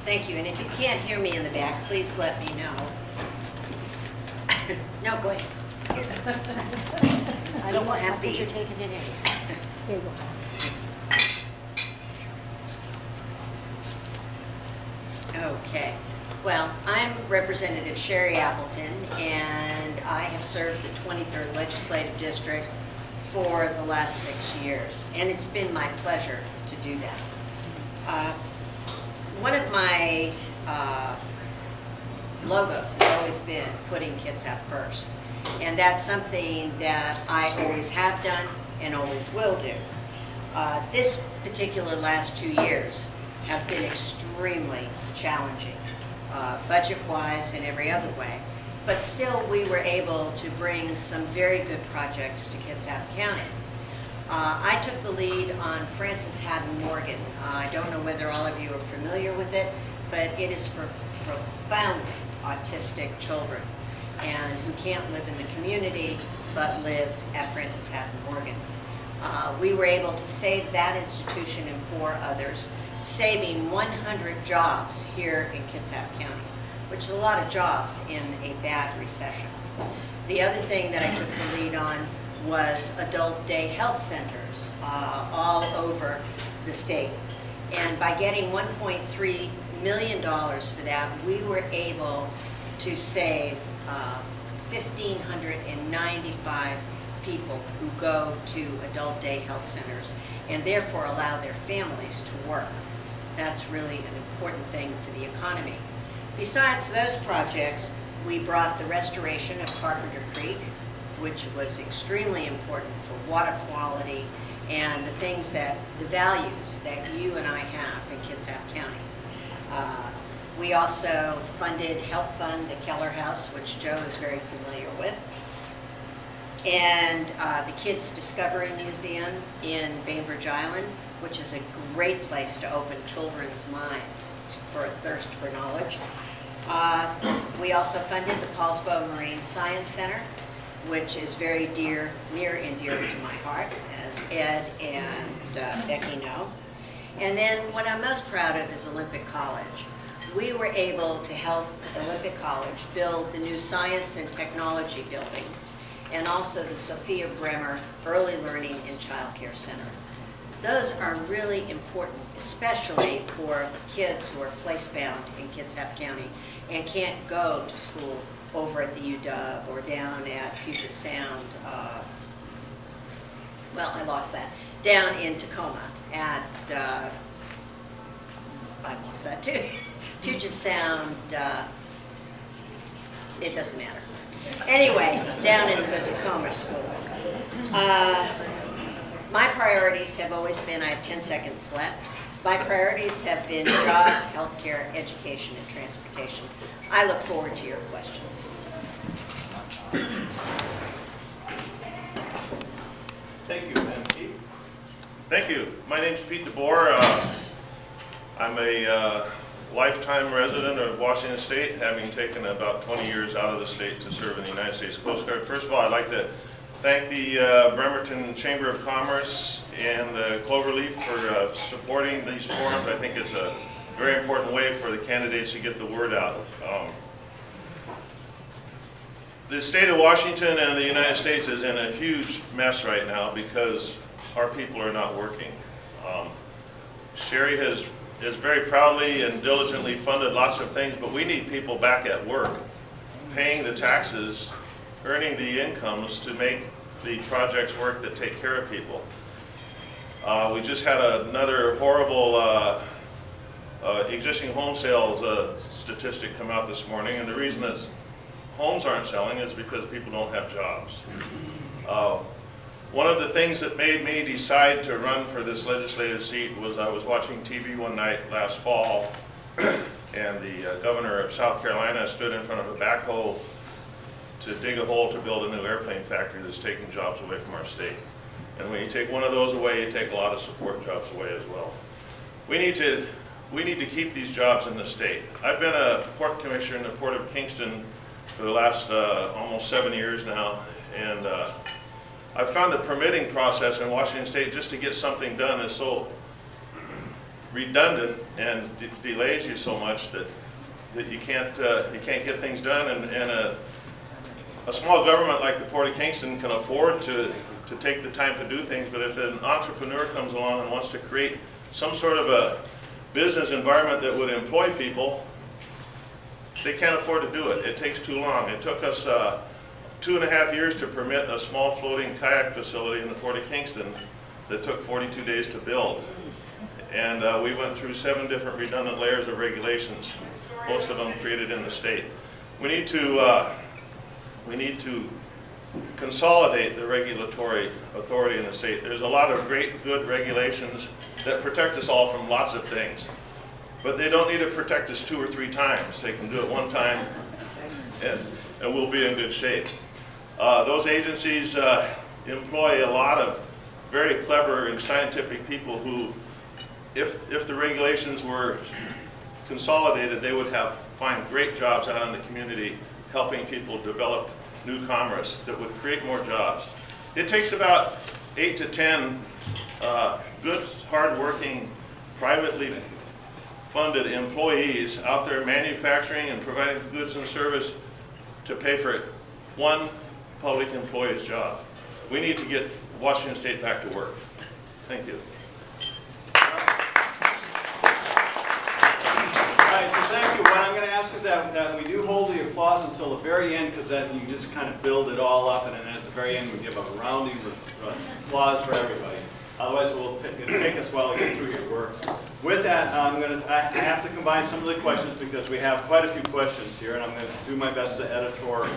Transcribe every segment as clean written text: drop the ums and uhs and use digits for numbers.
Thank you. And if you can't hear me in the back, please let me know. No, go ahead. I don't want have to you're eat. taking it in. Here you go. Okay. Well, I'm Representative Sherry Appleton, and I have served the 23rd Legislative District for the last 6 years, and it's been my pleasure to do that. One of my logos has always been putting kids up first, and that's something that I always have done and always will do. This particular last 2 years have been extremely challenging, budget-wise and every other way. But still, we were able to bring some very good projects to Kitsap County. I took the lead on Francis Haddon Morgan. I don't know whether all of you are familiar with it, but it is for profoundly autistic children and who can't live in the community but live at Francis Haddon Morgan. We were able to save that institution and 4 others, saving 100 jobs here in Kitsap County, which is a lot of jobs in a bad recession. The other thing that I took the lead on was adult day health centers all over the state. And by getting $1.3 million for that, we were able to save 1,595 people who go to adult day health centers and therefore allow their families to work. That's really an important thing for the economy. Besides those projects, we brought the restoration of Carpenter Creek, which was extremely important for water quality and the things that, the values that you and I have in Kitsap County. We also helped fund the Keller House, which Joe is very familiar with, and the Kids Discovery Museum in Bainbridge Island, which is a great place to open children's minds for a thirst for knowledge. We also funded the Paulsbo Marine Science Center, which is very near and dear to my heart, as Ed and Becky know. And then what I'm most proud of is Olympic College. We were able to help Olympic College build the new Science and Technology building, and also the Sophia Bremer Early Learning and Child Care Center. Those are really important, especially for kids who are place-bound in Kitsap County and can't go to school over at the UW or down at Puget Sound. Well, I lost that. Down in Tacoma at, I lost that too. Puget Sound, it doesn't matter. Anyway, down in the Tacoma schools. My priorities have always been, I have 10 seconds left. My priorities have been jobs, healthcare, education, and transportation. I look forward to your questions. Thank you, Madam Chief. Thank you. My name is Pete DeBoer. I'm a lifetime resident of Washington State, having taken about 20 years out of the state to serve in the United States Coast Guard. First of all, I'd like to thank the Bremerton Chamber of Commerce and Cloverleaf for supporting these forums. I think it's a very important way for the candidates to get the word out. The state of Washington and the United States is in a huge mess right now because our people are not working. Sherry has very proudly and diligently funded lots of things, but we need people back at work, paying the taxes, earning the incomes to make the projects work that take care of people. We just had another horrible existing home sales statistic come out this morning, and the reason that homes aren't selling is because people don't have jobs. One of the things that made me decide to run for this legislative seat was I was watching TV one night last fall, and the governor of South Carolina stood in front of a backhoe to dig a hole to build a new airplane factory that's taking jobs away from our state. And when you take one of those away, you take a lot of support jobs away as well. We need to keep these jobs in the state. I've been a port commissioner in the Port of Kingston for the last almost 7 years now, and I've found the permitting process in Washington State just to get something done is so redundant and delays you so much that you can't get things done. And a small government like the Port of Kingston can afford to take the time to do things, but if an entrepreneur comes along and wants to create some sort of a business environment that would employ people, they can't afford to do it. It takes too long. It took us 2.5 years to permit a small floating kayak facility in the Port of Kingston that took 42 days to build. And we went through 7 different redundant layers of regulations, most of them created in the state. We need to consolidate the regulatory authority in the state. There's a lot of great, good regulations that protect us all from lots of things, but they don't need to protect us 2 or 3 times. They can do it one time, and we'll be in good shape. Those agencies employ a lot of very clever and scientific people who, if the regulations were consolidated, they would find great jobs out in the community, helping people develop new commerce that would create more jobs. It takes about 8 to 10 good, hard-working, privately funded employees out there manufacturing and providing goods and service to pay for one public employee's job. We need to get Washington State back to work. Thank you. Thank you. What I'm going to ask is that we do hold the applause until the very end, because then you just kind of build it all up, and then at the very end we give a rounding applause for everybody. Otherwise, it'll take us a while to get through your work. With that, I have to combine some of the questions because we have quite a few questions here, and I'm going to do my best to editor,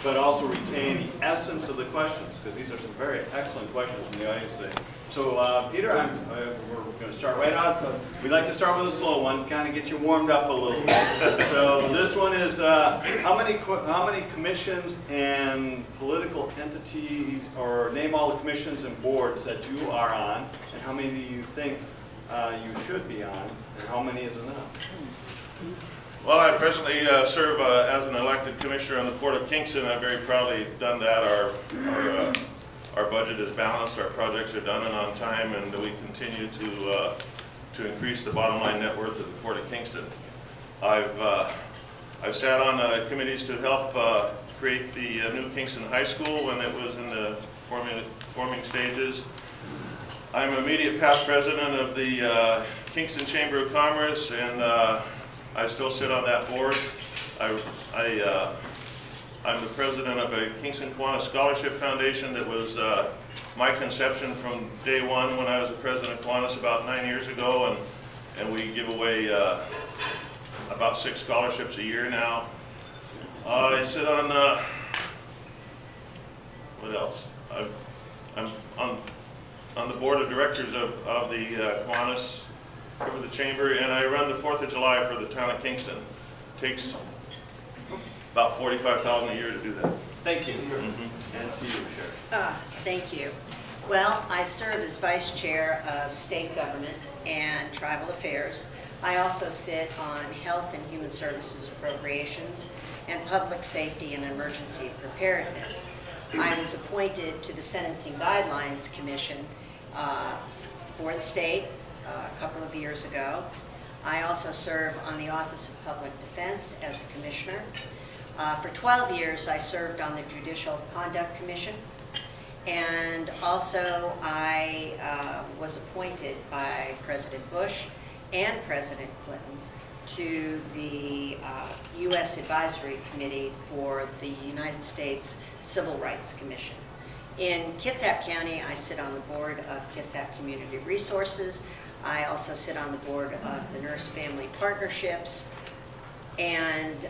but also retain the essence of the questions, because these are some very excellent questions from the audience today. So, Peter, we're going to start right out. We'd like to start with a slow one, kind of get you warmed up a little bit. So this one is, how many commissions and political entities, or name all the commissions and boards that you are on, and how many do you think you should be on, and how many is enough? Well, I presently serve as an elected commissioner on the Port of Kingston. I've very proudly done that. Our budget is balanced, our projects are done and on time, and we continue to increase the bottom line net worth of the Port of Kingston. I've sat on committees to help create the new Kingston High School when it was in the forming stages. I'm immediate past president of the Kingston Chamber of Commerce, and I still sit on that board. I'm the president of a Kingston Kiwanis Scholarship Foundation that was my conception from day one when I was the president of Kiwanis about 9 years ago, and we give away about 6 scholarships a year now. I sit on, what else? I'm on the board of directors of the Kiwanis, for the chamber, and I run the 4th of July for the town of Kingston. It takes about $45,000 a year to do that. Thank you. Mm-hmm. And to you, Sherry. Thank you. Well, I serve as vice chair of state government and tribal affairs. I also sit on health and human services appropriations and public safety and emergency preparedness. I was appointed to the Sentencing Guidelines Commission for the state a couple of years ago. I also serve on the Office of Public Defense as a commissioner. For 12 years, I served on the Judicial Conduct Commission, and also I was appointed by President Bush and President Clinton to the U.S. Advisory Committee for the United States Civil Rights Commission. In Kitsap County, I sit on the board of Kitsap Community Resources. I also sit on the board of the Nurse Family Partnerships, and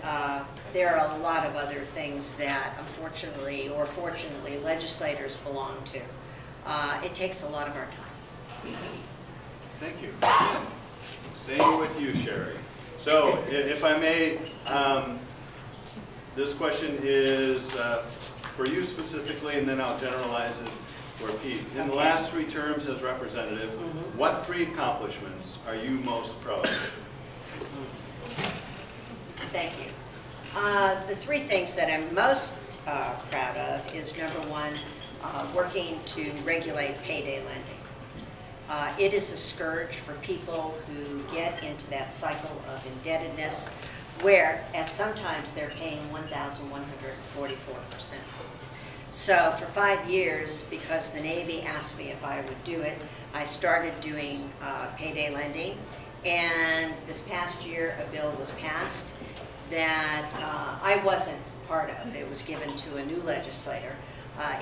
there are a lot of other things that unfortunately or fortunately legislators belong to. It takes a lot of our time. Thank you. Staying with you, Sherry. So, if I may, this question is for you specifically, and then I'll generalize it for Pete. In the last 3 terms as representative, what 3 accomplishments are you most proud of? Thank you. The 3 things that I'm most proud of is, number 1, working to regulate payday lending. It is a scourge for people who get into that cycle of indebtedness where at sometimes they're paying 1,144%. So for 5 years, because the Navy asked me if I would do it, I started doing payday lending. And this past year, a bill was passed that I wasn't part of. It was given to a new legislator.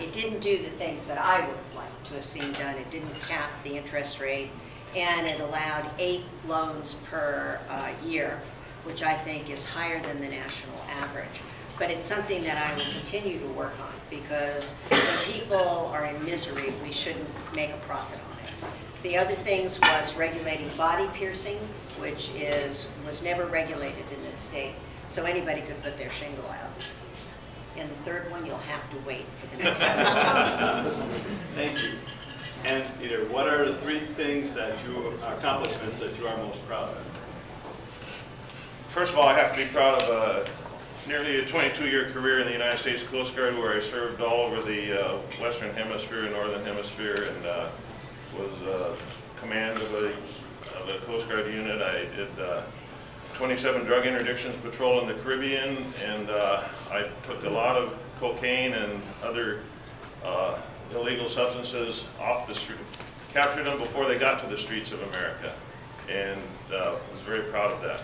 It didn't do the things that I would have liked to have seen done. It didn't cap the interest rate, and it allowed 8 loans per year, which I think is higher than the national average. But it's something that I will continue to work on, because when people are in misery, we shouldn't make a profit on it. The other things was regulating body piercing, which was never regulated in this state, so anybody could put their shingle out. And the third one, you'll have to wait for the next one. Thank you. And Peter, what are the 3 things accomplishments that you are most proud of? First of all, I have to be proud of nearly a 22-year career in the United States Coast Guard, where I served all over the Western Hemisphere and Northern Hemisphere, and was command of a Coast Guard unit. I did 27 drug interdictions patrol in the Caribbean, and I took a lot of cocaine and other illegal substances off the street, captured them before they got to the streets of America, and was very proud of that.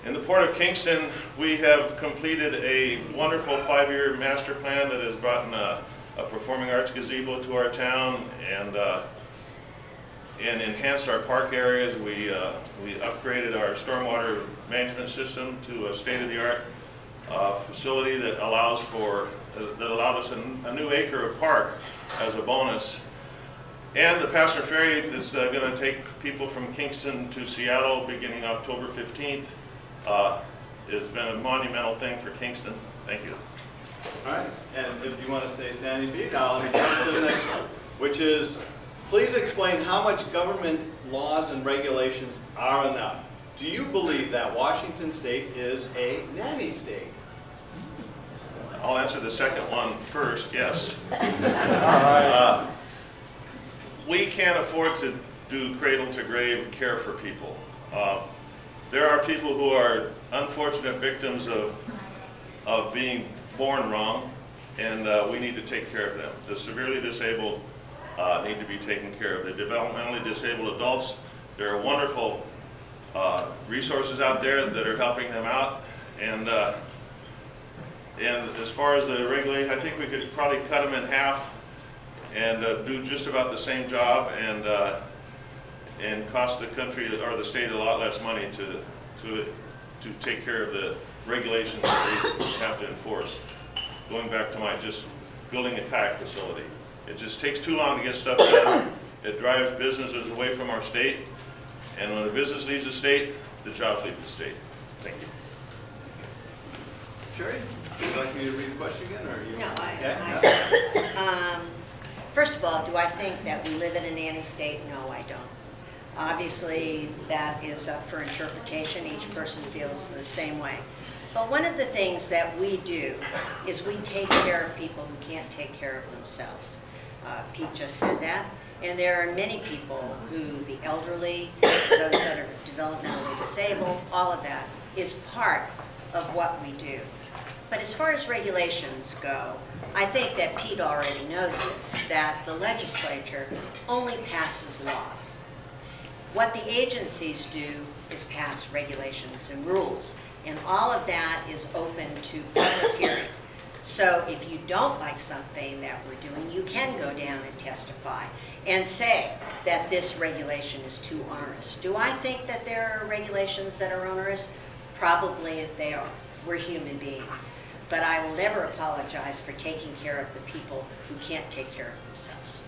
In the Port of Kingston, we have completed a wonderful 5-year master plan that has brought in a performing arts gazebo to our town, and enhanced our park areas. We upgraded our stormwater management system to a state-of-the-art facility that allowed us a new acre of park as a bonus. And the passenger ferry that's going to take people from Kingston to Seattle beginning October 15th has been a monumental thing for Kingston. Thank you. All right, and if you want to say Sandy B, now let me jump to the next one, which is, please explain how much government laws and regulations are enough. Do you believe that Washington State is a nanny state? I'll answer the second one first, yes. We can't afford to do cradle-to-grave care for people. There are people who are unfortunate victims of being born wrong, and we need to take care of them. The severely disabled need to be taken care of. The developmentally disabled adults, there are wonderful resources out there that are helping them out. And as far as the regulation, I think we could probably cut them in half and do just about the same job, and cost the country or the state a lot less money to take care of the regulations that we have to enforce. Going back to my just building a kayak facility. It just takes too long to get stuff done. It drives businesses away from our state, and when the business leaves the state, the jobs leave the state. Thank you. Sherry, would you like me to read the question again, or you? No, I first of all, do I think that we live in a nanny state? No, I don't. Obviously, that is up for interpretation. Each person feels the same way. But one of the things that we do is we take care of people who can't take care of themselves. Pete just said that. And there are many people who, the elderly, those that are developmentally disabled, all of that is part of what we do. But as far as regulations go, I think that Pete already knows this, that the legislature only passes laws. What the agencies do is pass regulations and rules, and all of that is open to public hearing. So if you don't like something that we're doing, you can go down and testify and say that this regulation is too onerous. Do I think that there are regulations that are onerous? Probably they are. We're human beings. But I will never apologize for taking care of the people who can't take care of themselves.